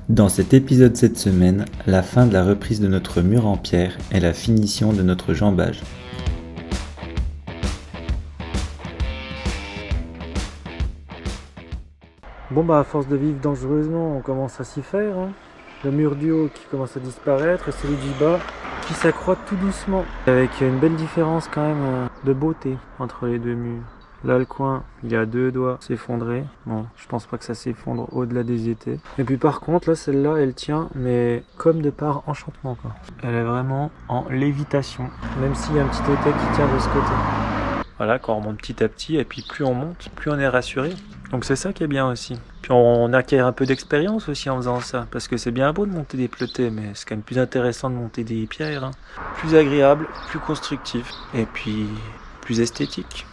Dans cet épisode cette semaine, la fin de la reprise de notre mur en pierre et la finition de notre jambage. Bon bah à force de vivre dangereusement, on commence à s'y faire. Le mur du haut qui commence à disparaître et celui du bas qui s'accroît tout doucement. Avec une belle différence quand même de beauté entre les deux murs. Là le coin, il a deux doigts s'effondrer. Bon, je pense pas que ça s'effondre au-delà des étés. Et puis par contre, là celle-là, elle tient, mais comme de par enchantement quoi. Elle est vraiment en lévitation, même s'il y a un petit étai qui tient de ce côté. Voilà, quand on monte petit à petit, et puis plus on monte, plus on est rassuré. Donc c'est ça qui est bien aussi. Puis on acquiert un peu d'expérience aussi en faisant ça, parce que c'est bien beau de monter des pleutés, mais c'est quand même plus intéressant de monter des pierres. Plus agréable, plus constructif, et puis plus esthétique.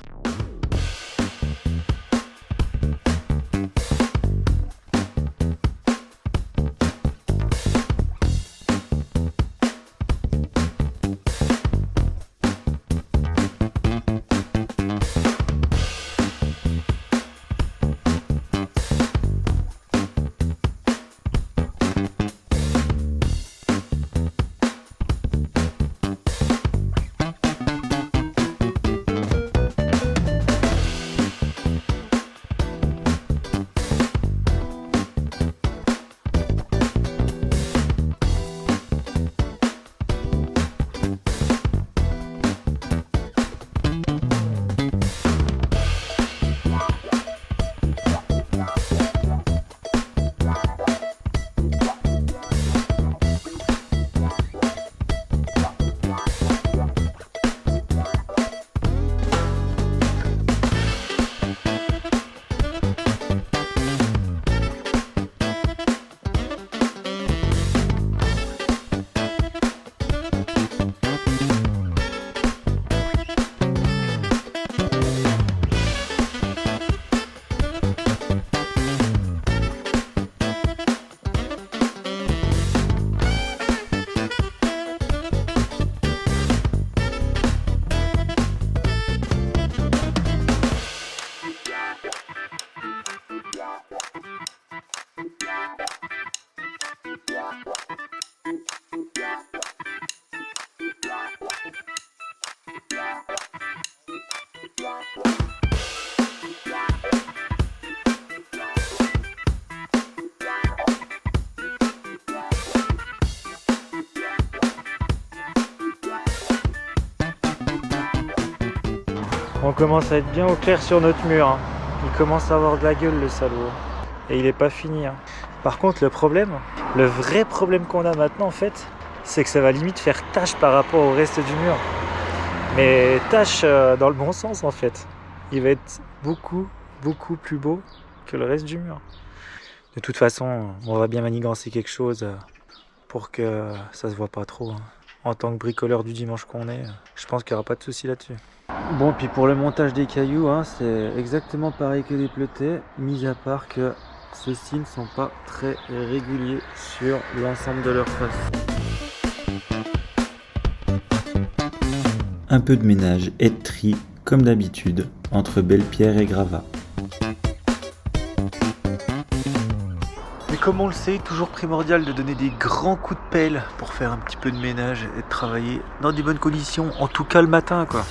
On commence à être bien au clair sur notre mur. Il commence à avoir de la gueule le salaud. Et il est pas fini. Par contre le vrai problème qu'on a maintenant en fait, c'est que ça va limite faire tache par rapport au reste du mur. Mais tache dans le bon sens en fait. Il va être beaucoup plus beau que le reste du mur. De toute façon, on va bien manigancer quelque chose pour que ça se voit pas trop. En tant que bricoleur du dimanche qu'on est, je pense qu'il n'y aura pas de souci là-dessus. Bon, puis pour le montage des cailloux, c'est exactement pareil que les pleutés, mis à part que ceux-ci ne sont pas très réguliers sur l'ensemble de leur face. Un peu de ménage et de tri, comme d'habitude, entre belles pierres et gravats. Mais comme on le sait, toujours primordial de donner des grands coups de pelle pour faire un petit peu de ménage et de travailler dans des bonnes conditions, en tout cas le matin quoi.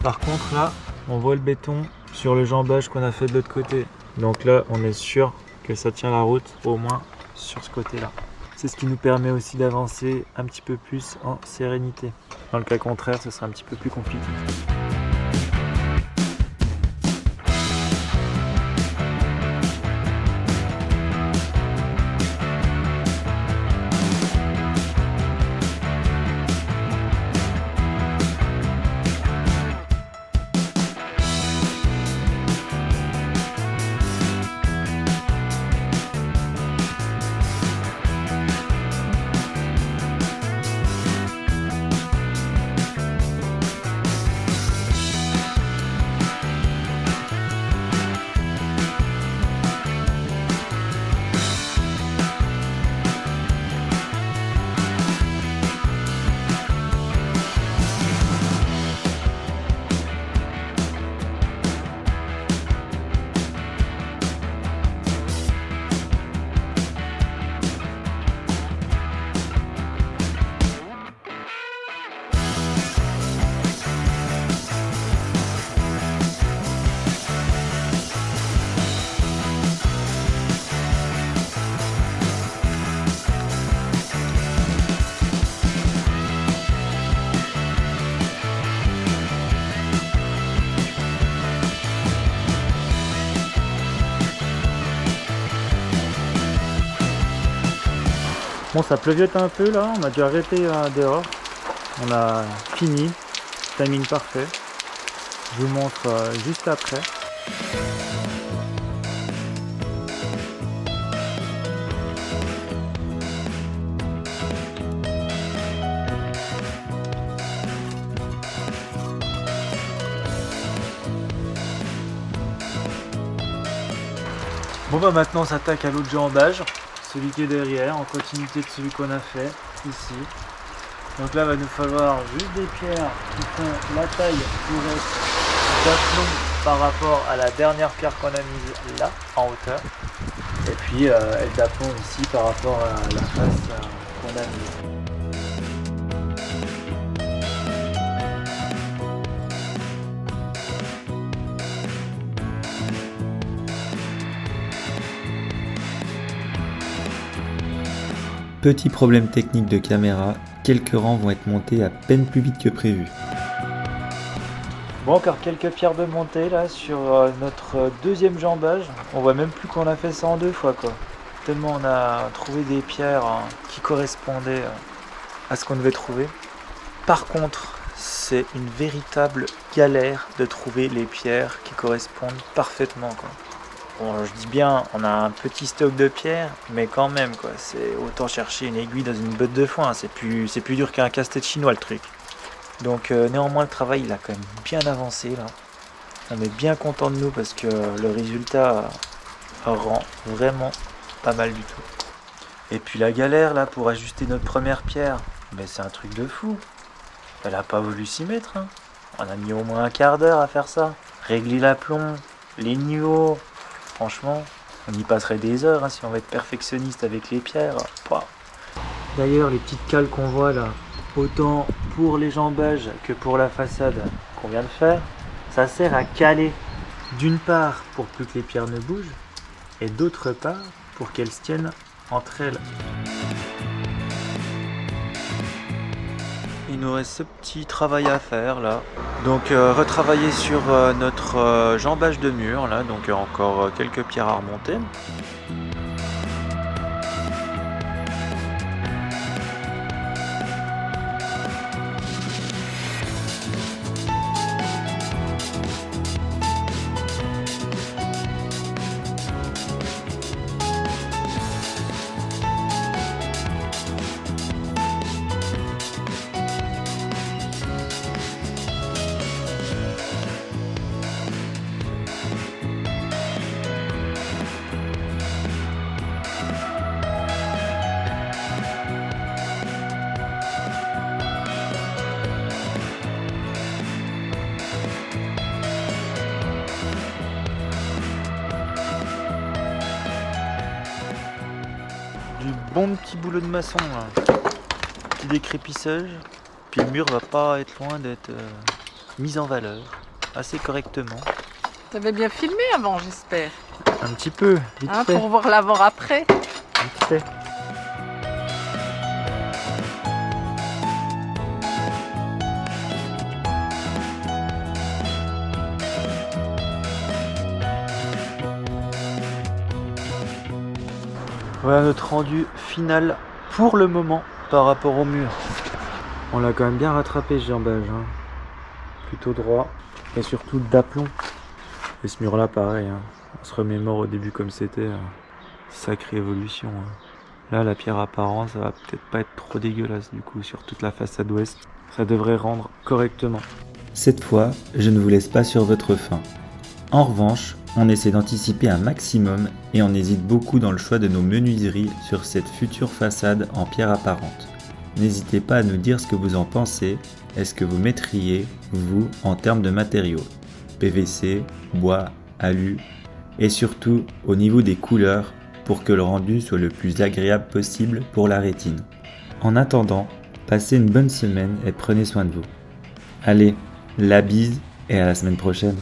Par contre là, on voit le béton sur le jambage qu'on a fait de l'autre côté. Donc là, on est sûr que ça tient la route, au moins sur ce côté-là. C'est ce qui nous permet aussi d'avancer un petit peu plus en sérénité. Dans le cas contraire, ce sera un petit peu plus compliqué. Bon, ça pleuviote un peu là, on a dû arrêter dehors. On a fini, timing parfait. Je vous montre juste après. Bon bah maintenant on s'attaque à l'autre jambage. Celui qui est derrière, en continuité de celui qu'on a fait ici. Donc là, il va nous falloir juste des pierres qui font la taille pour être d'aplomb par rapport à la dernière pierre qu'on a mise là, en hauteur. Et puis, elle d'aplomb ici par rapport à la face qu'on a mise. Petit problème technique de caméra, quelques rangs vont être montés à peine plus vite que prévu. Bon, encore quelques pierres de montée là sur notre deuxième jambage. On voit même plus qu'on a fait ça en deux fois quoi. Tellement on a trouvé des pierres qui correspondaient à ce qu'on devait trouver. Par contre, c'est une véritable galère de trouver les pierres qui correspondent parfaitement quoi. Bon, je dis bien, on a un petit stock de pierres, mais quand même, quoi, c'est autant chercher une aiguille dans une botte de foin, c'est plus dur qu'un casse-tête chinois le truc. Donc néanmoins, le travail il a quand même bien avancé là. On est bien content de nous parce que le résultat rend vraiment pas mal du tout. Et puis la galère là pour ajuster notre première pierre, mais c'est un truc de fou. Elle a pas voulu s'y mettre, hein. On a mis au moins un quart d'heure à faire ça. Régler l'aplomb, les niveaux. Franchement, on y passerait des heures hein, si on veut être perfectionniste avec les pierres. D'ailleurs, les petites cales qu'on voit là, autant pour les jambages que pour la façade qu'on vient de faire, ça sert à caler d'une part pour plus que les pierres ne bougent et d'autre part pour qu'elles se tiennent entre elles. Il nous reste ce petit travail à faire là. Donc retravailler sur notre jambage de mur là, donc encore quelques pierres à remonter. Du bon petit boulot de maçon là. Petit décrépissage. Puis le mur va pas être loin d'être mise en valeur assez correctement. T'avais bien filmé avant, j'espère. Un petit peu, vite Hein, fait. pour voir l'avant-après. Vite fait. Voilà notre rendu final pour le moment par rapport au mur. On l'a quand même bien rattrapé ce jambage, hein. Plutôt droit et surtout d'aplomb. Et ce mur là pareil, hein. On se remémore au début comme c'était. Sacrée évolution, hein. Là la pierre apparente ça va peut-être pas être trop dégueulasse du coup sur toute la façade ouest. Ça devrait rendre correctement. Cette fois, je ne vous laisse pas sur votre faim. En revanche, on essaie d'anticiper un maximum et on hésite beaucoup dans le choix de nos menuiseries sur cette future façade en pierre apparente. N'hésitez pas à nous dire ce que vous en pensez. Est-ce que vous mettriez, vous, en termes de matériaux? PVC, bois, alu, et surtout au niveau des couleurs pour que le rendu soit le plus agréable possible pour la rétine. En attendant, passez une bonne semaine et prenez soin de vous. Allez, la bise et à la semaine prochaine.